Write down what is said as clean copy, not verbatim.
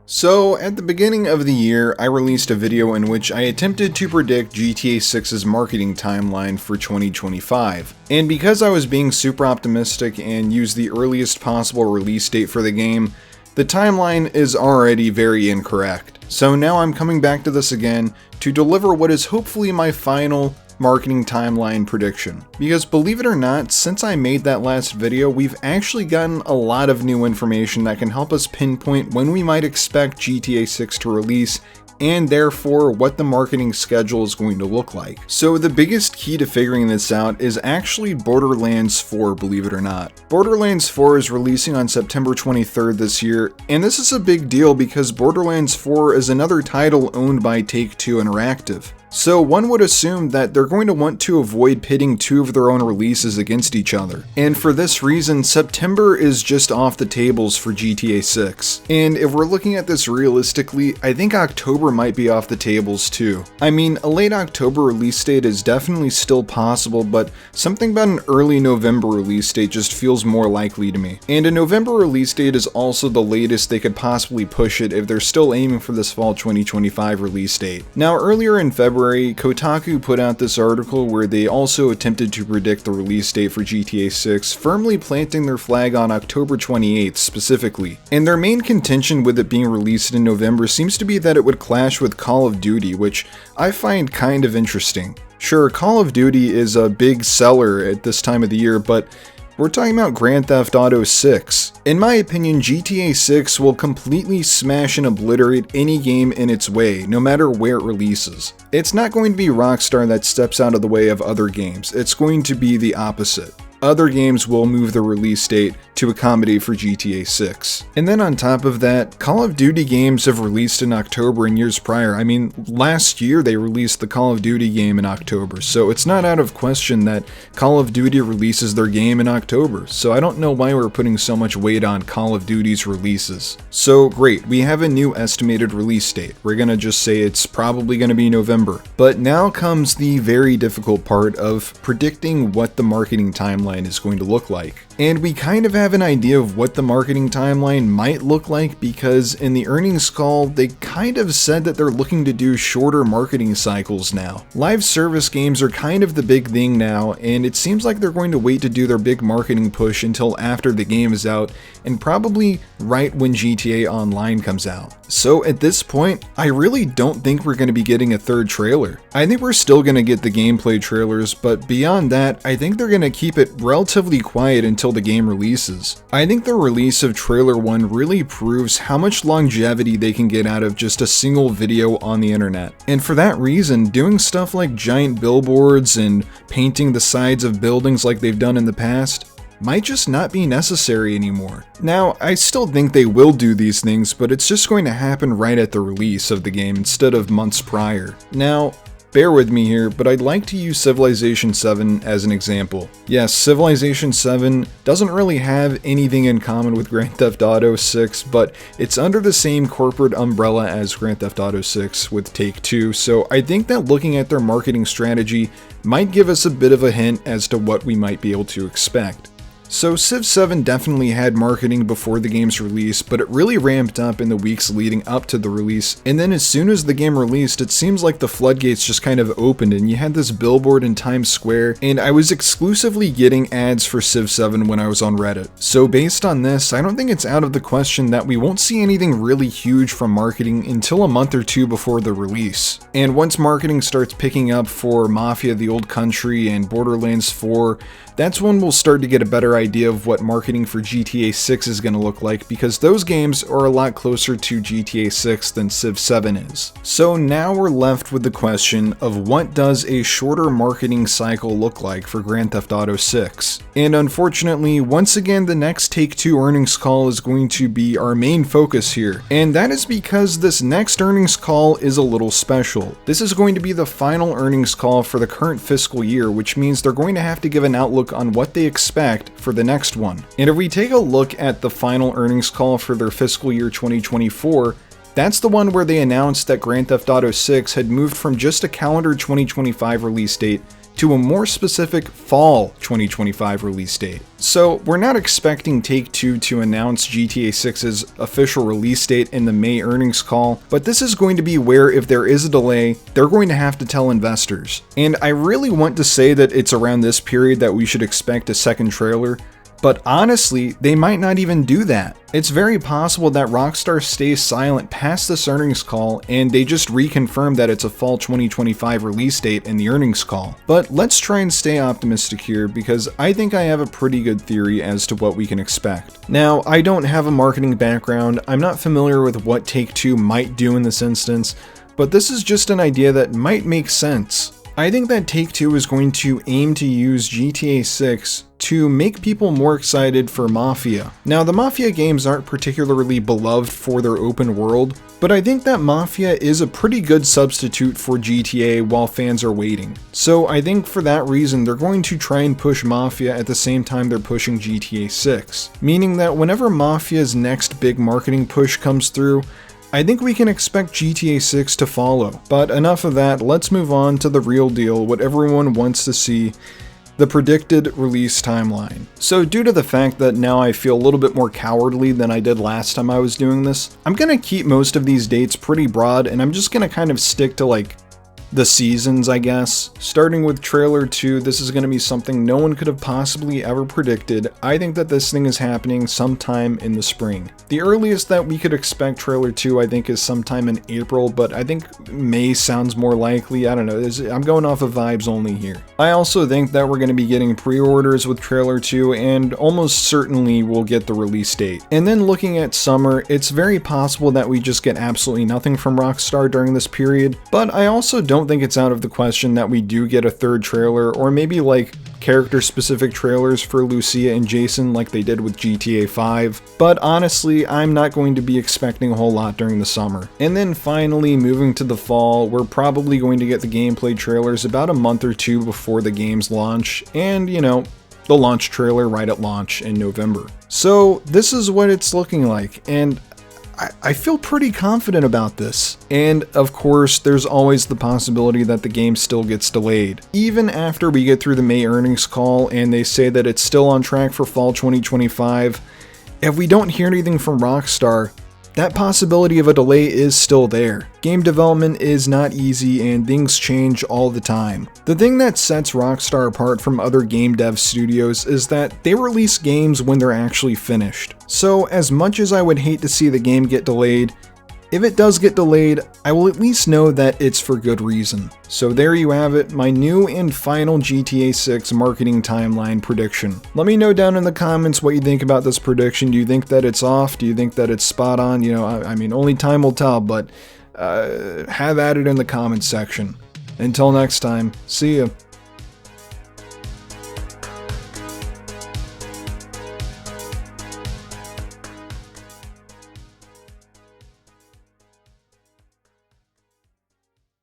So, at the beginning of the year, I released a video in which I attempted to predict GTA 6's marketing timeline for 2025. And because I was being super optimistic and used the earliest possible release date for the game, the timeline is already very incorrect. So now I'm coming back to this again to deliver what is hopefully my final marketing timeline prediction. Because believe it or not, since I made that last video, we've actually gotten a lot of new information that can help us pinpoint when we might expect GTA 6 to release, and therefore what the marketing schedule is going to look like. So the biggest key to figuring this out is actually Borderlands 4, believe it or not. Borderlands 4 is releasing on September 23rd this year, and this is a big deal because Borderlands 4 is another title owned by Take-Two Interactive. So one would assume that they're going to want to avoid pitting two of their own releases against each other. And for this reason, September is just off the tables for GTA 6. And if we're looking at this realistically, I think October might be off the tables too. I mean, a late October release date is definitely still possible, but something about an early November release date just feels more likely to me. And a November release date is also the latest they could possibly push it if they're still aiming for this fall 2025 release date. Now, earlier in February, Kotaku put out this article where they also attempted to predict the release date for GTA 6, firmly planting their flag on October 28th specifically. And their main contention with it being released in November seems to be that it would clash with Call of Duty, which I find kind of interesting. Sure, Call of Duty is a big seller at this time of the year, but we're talking about Grand Theft Auto 6. In my opinion, GTA 6 will completely smash and obliterate any game in its way, no matter where it releases. It's not going to be Rockstar that steps out of the way of other games, it's going to be the opposite. Other games will move the release date to accommodate for GTA 6. And then on top of that, Call of Duty games have released in October in years prior. I mean, last year they released the Call of Duty game in October, so it's not out of question that Call of Duty releases their game in October. So I don't know why we're putting so much weight on Call of Duty's releases. So great, we have a new estimated release date. We're gonna just say it's probably gonna be November. But now comes the very difficult part of predicting what the marketing timeline is going to look like. And we kind of have an idea of what the marketing timeline might look like because in the earnings call, they kind of said that they're looking to do shorter marketing cycles now. Live service games are kind of the big thing now, and it seems like they're going to wait to do their big marketing push until after the game is out, and probably right when GTA Online comes out. So at this point, I really don't think we're going to be getting a third trailer. I think we're still going to get the gameplay trailers, but beyond that, I think they're going to keep it relatively quiet until the game releases. I think the release of Trailer 1 really proves how much longevity they can get out of just a single video on the internet. And for that reason, doing stuff like giant billboards and painting the sides of buildings like they've done in the past might just not be necessary anymore. Now, I still think they will do these things, but it's just going to happen right at the release of the game instead of months prior. Now, bear with me here, but I'd like to use Civilization 7 as an example. Yes, Civilization 7 doesn't really have anything in common with Grand Theft Auto 6, but it's under the same corporate umbrella as Grand Theft Auto 6 with Take-Two, so I think that looking at their marketing strategy might give us a bit of a hint as to what we might be able to expect. So Civ 7 definitely had marketing before the game's release, but it really ramped up in the weeks leading up to the release, and then as soon as the game released, it seems like the floodgates just kind of opened and you had this billboard in Times Square, and I was exclusively getting ads for Civ 7 when I was on Reddit. So based on this, I don't think it's out of the question that we won't see anything really huge from marketing until a month or two before the release. And once marketing starts picking up for Mafia: The Old Country and Borderlands 4, that's when we'll start to get a better idea of what marketing for GTA 6 is going to look like, because those games are a lot closer to GTA 6 than Civ 7 is. So now we're left with the question of what does a shorter marketing cycle look like for Grand Theft Auto 6? And unfortunately, once again, the next Take-Two earnings call is going to be our main focus here. And that is because this next earnings call is a little special. This is going to be the final earnings call for the current fiscal year, which means they're going to have to give an outlook on what they expect for the next one. And if we take a look at the final earnings call for their fiscal year 2024, that's the one where they announced that Grand Theft Auto 6 had moved from just a calendar 2025 release date to a more specific fall 2025 release date. So we're not expecting Take-Two to announce GTA 6's official release date in the May earnings call, but this is going to be where if there is a delay, they're going to have to tell investors. And I really want to say that it's around this period that we should expect a second trailer, but honestly, they might not even do that. It's very possible that Rockstar stays silent past this earnings call and they just reconfirm that it's a fall 2025 release date in the earnings call. But let's try and stay optimistic here because I think I have a pretty good theory as to what we can expect. Now, I don't have a marketing background, I'm not familiar with what Take-Two might do in this instance, but this is just an idea that might make sense. I think that Take-Two is going to aim to use GTA 6 to make people more excited for Mafia. Now, the Mafia games aren't particularly beloved for their open world, but I think that Mafia is a pretty good substitute for GTA while fans are waiting. So I think for that reason, they're going to try and push Mafia at the same time they're pushing GTA 6. Meaning that whenever Mafia's next big marketing push comes through, I think we can expect GTA 6 to follow. But enough of that, let's move on to the real deal, what everyone wants to see, the predicted release timeline. So due to the fact that now I feel a little bit more cowardly than I did last time I was doing this, I'm gonna keep most of these dates pretty broad and I'm just gonna kind of stick to like the seasons, I guess. Starting with trailer 2, this is going to be something no one could have possibly ever predicted. I think that this thing is happening sometime in the spring. The earliest that we could expect trailer 2, I think, is sometime in April, but I think May sounds more likely. I don't know, I'm going off of vibes only here. I also think that we're going to be getting pre-orders with trailer 2, and almost certainly we'll get the release date. And then looking at summer, it's very possible that we just get absolutely nothing from Rockstar during this period, but I also don't think it's out of the question that we do get a third trailer, or maybe like character specific trailers for Lucia and Jason like they did with GTA 5, but honestly I'm not going to be expecting a whole lot during the summer. And then finally, moving to the fall, we're probably going to get the gameplay trailers about a month or two before the game's launch, and you know, the launch trailer right at launch in November. So this is what it's looking like, and I feel pretty confident about this. And of course, there's always the possibility that the game still gets delayed. Even after we get through the May earnings call and they say that it's still on track for fall 2025, if we don't hear anything from Rockstar, that possibility of a delay is still there. Game development is not easy and things change all the time. The thing that sets Rockstar apart from other game dev studios is that they release games when they're actually finished. So as much as I would hate to see the game get delayed, if it does get delayed, I will at least know that it's for good reason. So there you have it, my new and final GTA 6 marketing timeline prediction. Let me know down in the comments what you think about this prediction. Do you think that it's off? Do you think that it's spot on? You know, I mean, only time will tell, but have at it in the comments section. Until next time, see ya.